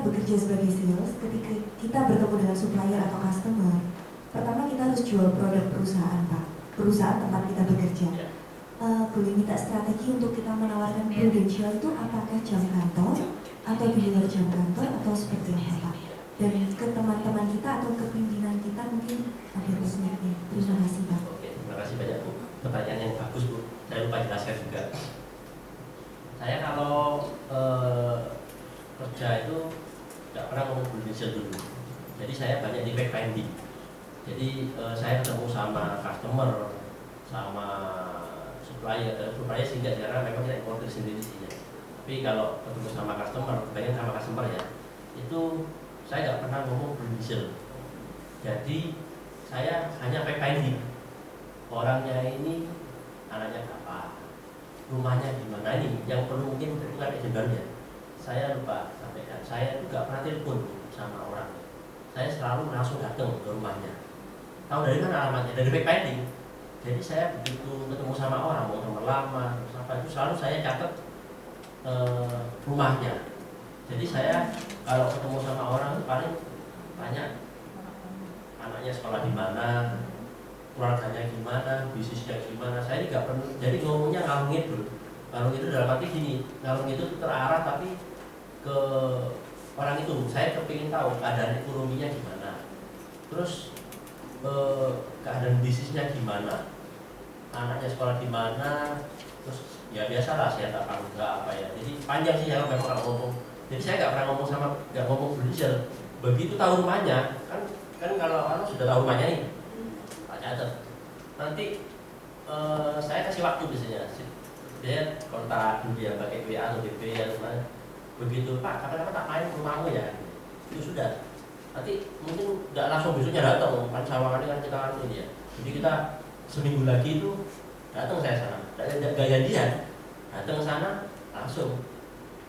kita bekerja sebagai sales, ketika kita bertemu dengan supplier atau customer, pertama kita harus jual produk perusahaan, Pak. Perusahaan tempat kita bekerja. Boleh minta strategi untuk kita menawarkan Prudential itu apakah jam kantor atau di luar jam kantor atau seperti apa, Pak? Dan ke teman-teman kita atau ke pimpinan kita mungkin ada perspektif. Terima kasih, Pak. Oke, terima kasih banyak Bu. Pertanyaan yang bagus Bu. Saya lupa jelaskan juga. Saya kalau kerja itu tidak pernah ngomong Prudential dulu. Jadi saya banyak di fact finding. Jadi saya ketemu sama customer, sama supplier sehingga karena memang kita importer sendiri sih ya. Tapi kalau ketemu sama customer, bayangin sama customer ya, itu saya nggak pernah ngomong Prudential. Jadi saya hanya fact finding. Orangnya ini anaknya apa, rumahnya di mana, ini yang perlu mungkin bukan agent baru ya. Saya lupa sampaikan, saya juga pernah telepon sama orang. Saya selalu langsung datang ke rumahnya. Tahu dari mana alamatnya? Dari fact finding. Jadi saya begitu ketemu sama orang, mau nomor lama, apa itu selalu saya catat rumahnya. Jadi saya kalau ketemu sama orang itu paling tanya anaknya sekolah di mana, keluarganya gimana, bisnisnya gimana. Saya nggak perlu. Jadi ngomongnya ngalung itu. Ngalung itu dalam arti gini, ngalung itu terarah tapi ke orang itu. Saya kepingin tahu keadaan ekonominya gimana. Terus keadaan bisnisnya gimana, anaknya sekolah di mana, terus ya biasalah saya tak tahu apa ya. Jadi panjang sih ya memang kalau ngomong. Jadi saya nggak pernah nggak ngomong Prudential. Begitu tahu rumahnya, kan kalau orang sudah tahu rumahnya nih, Pak catat. Nanti saya kasih waktu biasanya. Dia kontak dulu ya pakai WA atau BP ya, begitu Pak, kapan-kapan tak main ke rumahmu ya, itu sudah. Nanti mungkin nggak langsung besoknya datang, kan sawangannya kan kita kan ini ya. Jadi kita seminggu lagi itu datang saya sana, nggak janjian, datang ke sana langsung.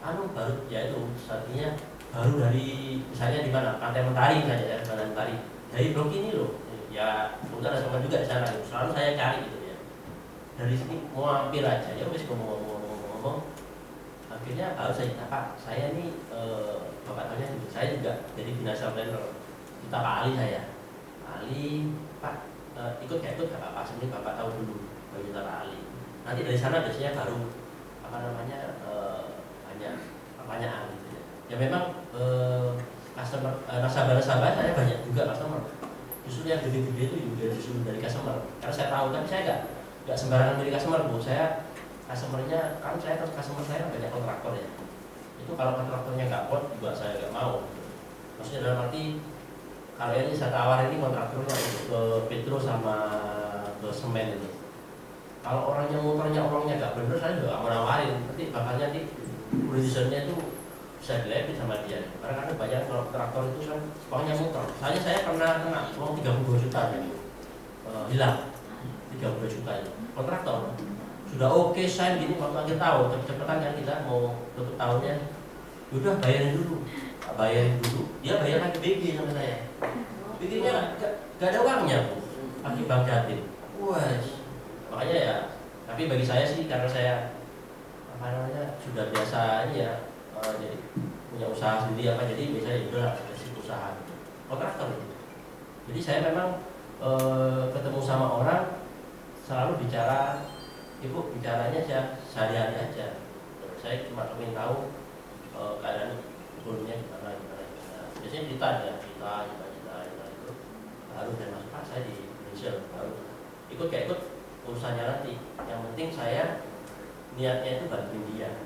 Baru ya itu artinya baru dari misalnya di mana Pantai Mentari saja ya, Pantai Mentari. Dari blok ini loh, ya kemudian ada teman juga di sana, selalu saya cari gitu ya. Dari sini mau hampir aja, ya wes ngomong. Akhirnya baru saya cerita, Pak, saya ini bapak tanya, saya juga jadi financial planner. Kita Pak Ali saya, Ali, Pak ikut nggak ikut nggak apa-apa, sebenarnya bapak tahu dulu bagi kita Pak Ali. Nanti dari sana biasanya baru apa namanya banyak pertanyaan gitu ya. Ya memang customer nasabah saya banyak juga customer. Justru yang gede-gede itu juga justru dari customer. Karena saya tahu kan saya nggak sembarangan dari customer Bu. Saya customernya kan customer saya banyak kontraktor ya. Itu kalau kontraktornya nggak kuat juga saya nggak mau. Maksudnya dalam arti kalau ini saya tawar ini kontraktornya untuk ke Petro sama ke semen ini. Kalau orangnya motornya nggak bener saya juga nggak mau nawarin. Nanti bakalnya nanti produsernya itu bisa dilebih sama dia. Karena kan banyak kontraktor itu kan uangnya motor. Saya pernah kena uang 32 juta ya. Hilang 32 juta itu kontraktor. Sudah oke sign gini waktu akhir tahun, cepet-cepetan kan kita mau tutup tahunnya. Udah bayarin dulu, dia bayar lagi BG sama saya. BG-nya gak ada uangnya Bu, pakai bank Jatim. Wah, makanya ya. Tapi bagi saya sih karena saya apa namanya sudah biasa ini ya, jadi punya usaha sendiri apa, jadi biasanya udah kasih usaha kontraktor gitu. Jadi saya memang ketemu sama orang selalu bicara. Ibu bicaranya sehari-hari aja. Saya cuma ingin tahu keadaan ekonominya gimana. Biasanya cerita itu baru dan masuk Pak saya di Indonesia baru ikut urusannya nanti. Yang penting saya niatnya itu bantuin dia.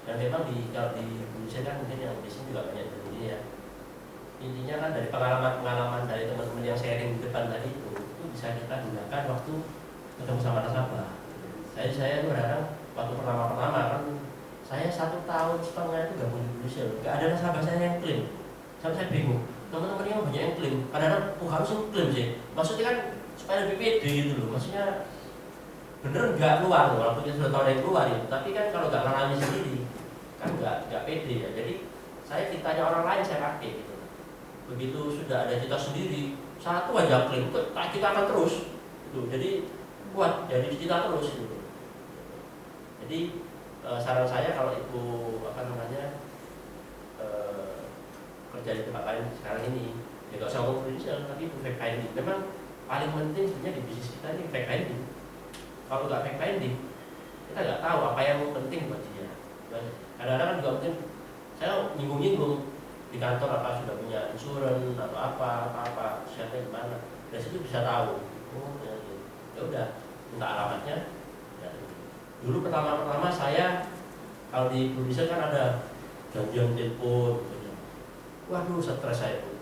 Dan memang kalau di Indonesia kan mungkin yang bisnis juga banyak begini ya. Intinya kan dari pengalaman dari teman-teman yang sharing di depan tadi itu bisa kita gunakan waktu ketemu sama nasabah. Saya berharap waktu pertama kan saya 1,5 tahun itu gabung di Indonesia, gak ada nasabah saya yang klaim. Sampai saya bingung, teman-teman yang banyak yang klaim. Kadang-kadang harus klaim sih. Maksudnya kan supaya lebih pede gitu loh. Maksudnya bener nggak keluar loh, walaupun kita sudah tahu ada yang keluar ya. Tapi kan kalau nggak ngalami sendiri kan nggak pede ya. Jadi saya ditanya orang lain saya pakai gitu. Begitu sudah ada kita sendiri, satu aja klaim, kita akan terus. Gitu. Jadi kuat, jadi kita terus gitu. Jadi saran saya kalau ibu apa namanya kerja di tempat lain sekarang ini, ya nggak usah ngomong financial, tapi fact finding. Memang paling penting sebenarnya di bisnis kita ini fact finding. Kalau nggak fact finding, kita nggak tahu apa yang penting buat dia. Kadang-kadang kan juga mungkin saya nyinggung-nyinggung di kantor apa sudah punya insurans atau apa siapa gimana, dari situ bisa tahu. Oh ya udah, minta alamatnya. Ya. Dulu pertama saya kalau di produser kan ada janjian telepon, gitu. Waduh stres saya pun.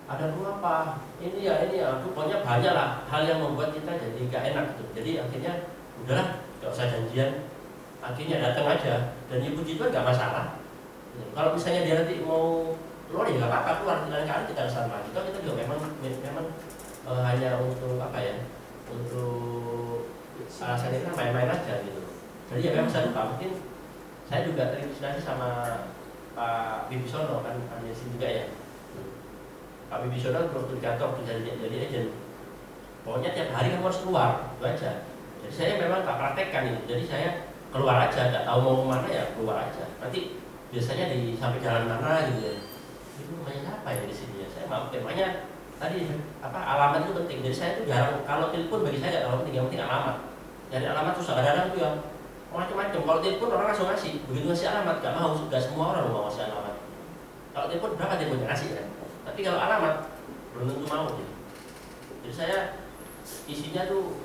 Ada lu apa? Ini ya, pokoknya banyak lah hal yang membuat kita jadi gak enak gitu. Jadi akhirnya udahlah, gak usah janjian. Akhirnya datang aja, dan ibu itu gak masalah. Kalau misalnya dia nanti mau keluar ya gak apa-apa, keluar lain kali kita kesana lagi. Kita juga memang hanya untuk apa ya? Untuk alasannya kan main-main aja gitu. Jadi ya memang saya lupa, mungkin saya juga terinspirasi sama Pak Wibisono kan sini juga ya. Pak Wibisono waktu di kantor jadi agent. Pokoknya tiap hari kamu harus keluar, itu aja. Jadi saya memang tak praktekkan ini. Jadi saya keluar aja, nggak tahu mau kemana ya keluar aja. Nanti biasanya di sampai jalan mana gitu ya. Itu namanya apa ya di sini ya? Saya mau temanya tadi apa alamat itu penting. Jadi saya itu jarang kalau telepon bagi saya nggak terlalu penting, yang penting alamat. Dari alamat susah kadang-kadang tuh ya macam-macam. Kalau telepon orang langsung ngasih, begitu ngasih alamat nggak mau, nggak semua orang mau ngasih alamat. Kalau telepon berapa teleponnya ngasih kan? Tapi kalau alamat belum tentu mau gitu. Jadi saya isinya tuh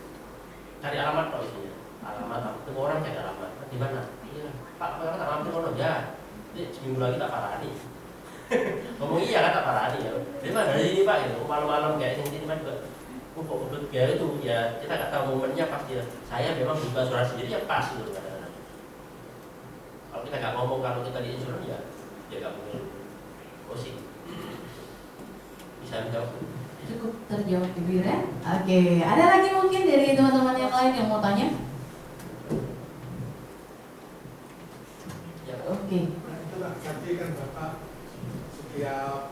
cari alamat kok isinya. Alamat, ketemu orang cari alamat. Di mana? Iya. Pak, apa tak mampir kono ya? Jadi seminggu lagi tak parani. Ngomong iya kan tak parani ya. Dari mana? Dari ini Pak gitu. Malam-malam kayak ini mana juga. Kok ya itu ya kita nggak tahu momennya pas dia. Saya memang buka suara sendiri ya pas gitu kadang-kadang. Kalau kita nggak ngomong kalau kita di insurans ya nggak mungkin. Pusing. Bisa menjawab. Cukup terjawab Ibu Iren. Oke, ada lagi mungkin dari teman-teman yang lain yang mau tanya? Ya. Oke. Itulah tadi kan Bapak setiap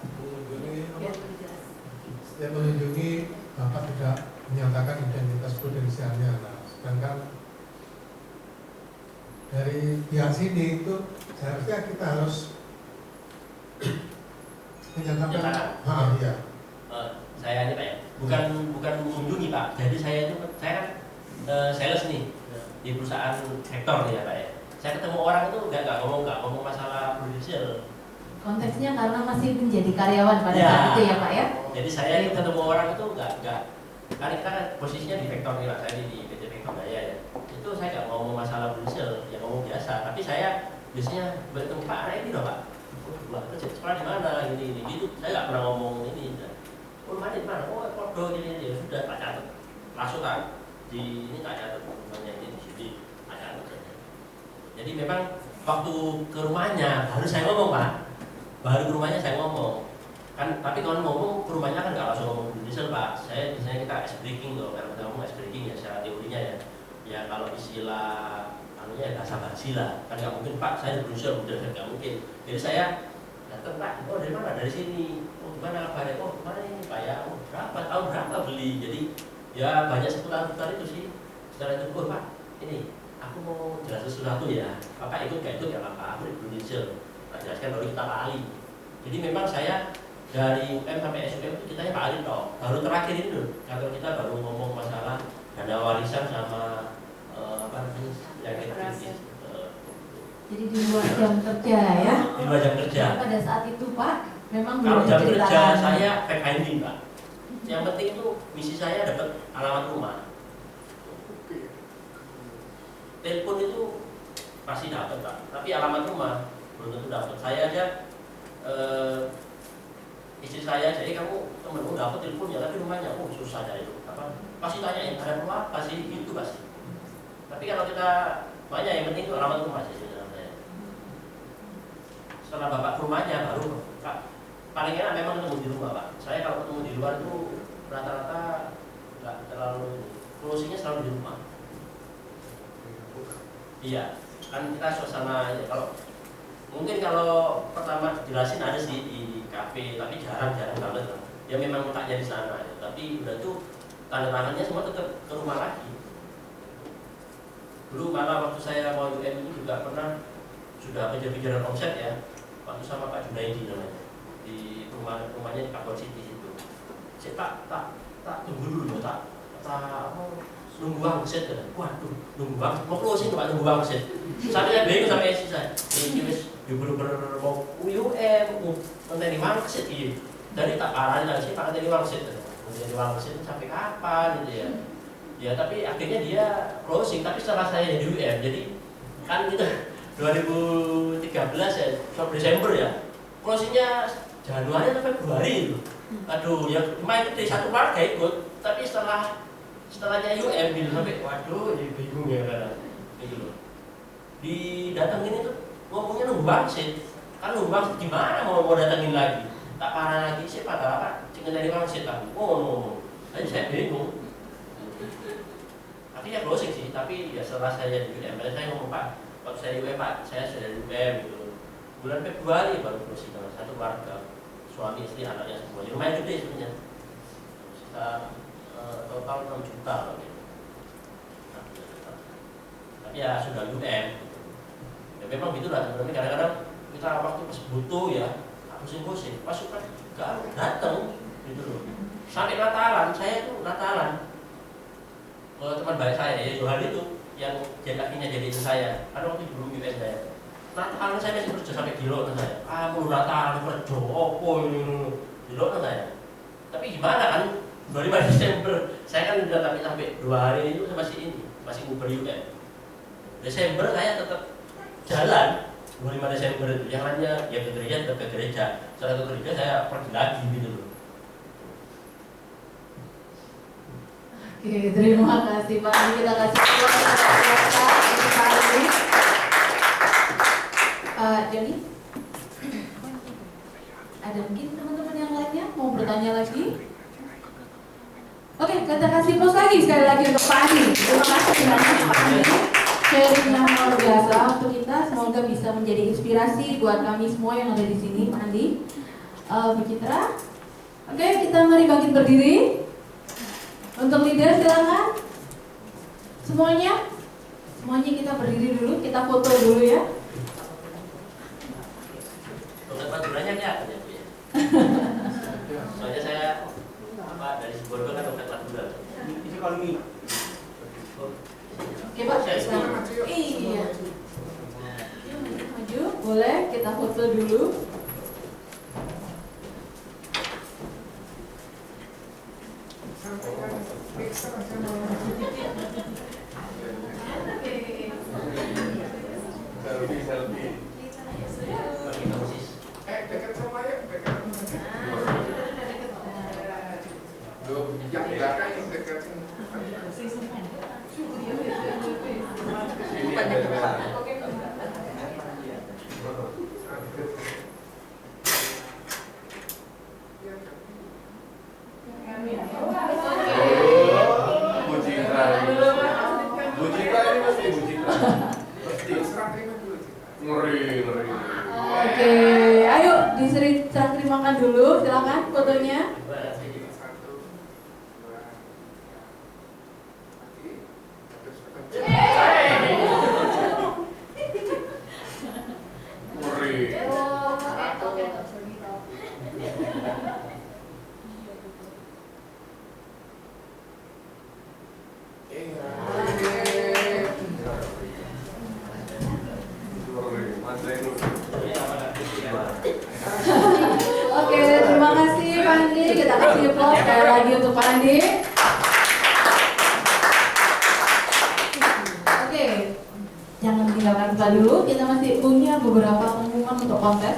mengunjungi Bapak tidak menyatakan identitas prudensialnya. Nah, sedangkan dari pihak sini itu seharusnya kita harus menyatakan. Iya. Saya ini Pak ya, bukan mengunjungi Pak. Jadi saya kan sales nih di perusahaan sektor ya Pak ya. Saya ketemu orang itu nggak ngomong masalah prudensial. Konteksnya karena masih menjadi karyawan pada Ya. saat itu ya Pak ya. Jadi saya itu ketemu orang itu nggak karena kita kan posisinya di Vektor nih Pak, saya di PT Vektor Daya ya. Itu saya nggak ngomong masalah prudensial, ya ngomong biasa. Tapi saya biasanya bertemu Pak ini dong Pak. Wah, kerja sekolah di mana ini gitu. Saya nggak pernah ngomong ini. Oh mana di mana? Oh kodo ini ya sudah tak catat. Langsung kan di ini tak catat namanya ini di sini tak catat saja. Jadi memang waktu ke rumahnya baru saya ngomong Pak. Baru ke rumahnya saya ngomong. Kan tapi kalau ngomong ke rumahnya kan nggak langsung ngomong prudensial Pak. Saya biasanya kita ice breaking loh. Kalau kita ngomong ice breaking ya secara teorinya ya. Ya kalau istilah anunya ya bahasa basi lah. Kan nggak mungkin Pak saya prudensial udah nggak mungkin. Jadi saya datang Pak. Oh dari mana? Dari sini. Mana kabarnya? Oh mana ini Pak ya? Oh berapa? Tahun berapa beli? Jadi ya banyak seputar-seputar itu sih. Setelah itu, oh Pak ini aku mau jelas sesuatu ya. Bapak ikut gak ikut ya Pak? Aku di prudensial. Tak jelaskan baru kita Pak Ali. Jadi memang saya dari UM sampai SUM itu kita Pak Ali toh. Baru terakhir ini loh. Kantor kita baru ngomong masalah dana warisan sama apa namanya yang kritis. Jadi di luar jam kerja ya. Di luar jam kerja. Jadi pada saat itu Pak memang Kalau belum jam kerja diceritakan. saya fact finding Pak. Yang penting itu misi saya dapat alamat rumah. Telepon itu pasti dapat Pak, tapi alamat rumah belum tentu dapat. Saya aja istri saya jadi kamu temenmu dapat teleponnya tapi rumahnya susah cari itu. Apa? Pasti tanyain ada rumah apa sih itu pasti. Tapi kalau kita banyak yang penting itu alamat rumah sih sebenarnya. Setelah bapak ke rumahnya baru Pak. Paling enak memang ketemu di rumah Pak. Saya kalau ketemu di luar itu rata-rata nggak terlalu, solusinya selalu di rumah. Iya, kan kita suasana ya, kalau mungkin kalau pertama jelasin ada sih di kafe, tapi jarang banget. Ya memang letaknya di sana, ya. Tapi udah tuh tanda tangannya semua tetap ke rumah lagi. Dulu malah waktu saya mau UM itu juga pernah sudah kejar-kejaran omset ya, waktu sama Pak Junaidi namanya. di rumahnya di Kapol City situ. Saya tak tunggu dulu tak nunggu wangsit kan. Waduh, nunggu wangsit. Mau closing Pak nunggu wangsit. Sampai saya bingung sampai saya. Ini wis bener-bener mau ngenteni wangsit iki. Jadi tak parani lagi sih Pak ngenteni wangsit. Ngenteni wangsit sampai kapan gitu ya. Ya tapi akhirnya dia closing, tapi setelah saya jadi UM, jadi kan kita 2013 ya, Desember ya, closingnya Januari atau Februari itu. Aduh, ya cuma itu satu keluarga ikut, tapi setelahnya UM gitu sampai, waduh, jadi bingung ya kadang, gitu loh. Didatengin itu ngomongnya nunggu wangsit, kan nunggu wangsit gimana mau datengin lagi? Tak parah lagi sih padahal apa? Cuma dari wangsit aku, ngomong, jadi saya bingung. Akhirnya closing sih, tapi ya setelah saya di UM, saya ngomong Pak, waktu saya UM Pak, saya sudah di UM gitu. Bulan Februari baru closing dengan satu keluarga, suami istri anaknya semua. Lumayan gede sebenarnya, sekitar total 6 juta gitu. Tapi ya sudah UM. Gitu. Ya memang gitulah sebenarnya kadang-kadang kita waktu pas butuh ya, pusing-pusing, pasukan gak datang gitu loh. Sampai Natalan, saya tuh Natalan. Teman baik saya, ya Johan itu yang akhirnya jadi itu saya. Karena waktu belum UN saya. Natalan saya masih kerja sampai gilo kan saya. Mau Natalan kerja, opo ini gilo kan saya. Tapi gimana kan? 25 Desember saya kan udah sampai 2 hari itu masih nguber UN. Desember saya tetap jalan. 25 Desember itu yang lainnya ya ke gereja tetap ke gereja. Setelah ke gereja saya pergi lagi gitu loh. Oke, terima kasih Pak. Kita kasih Joni. Ada mungkin teman-teman yang lainnya mau bertanya lagi? Oke, kita kasih pos lagi sekali lagi untuk Pak Andi. Terima kasih banyak Pak Andi. Sharing yang luar biasa untuk kita. Semoga bisa menjadi inspirasi buat kami semua yang ada di sini, Pak Andi, Bu Citra. Oke, kita mari bangkit berdiri. Untuk leader silakan. Semuanya kita berdiri dulu, kita foto dulu ya. Untuk Maduranya ya, soalnya saya dari Sibolga kan dompet Madura. Bisa kalau ini. Oke Pak, iya. Maju, boleh kita foto dulu. Selfie. Dekat sama ya, dekat. Yang belakang yang dekat sini ada. Oke, ayo diserah terimakan dulu, silakan fotonya. Oke, terima kasih Pak Andi. Kita kasih applause sekali lagi untuk Pak Andi. Oke, jangan tinggalkan kita dulu. Kita masih punya beberapa pengumuman untuk kontes.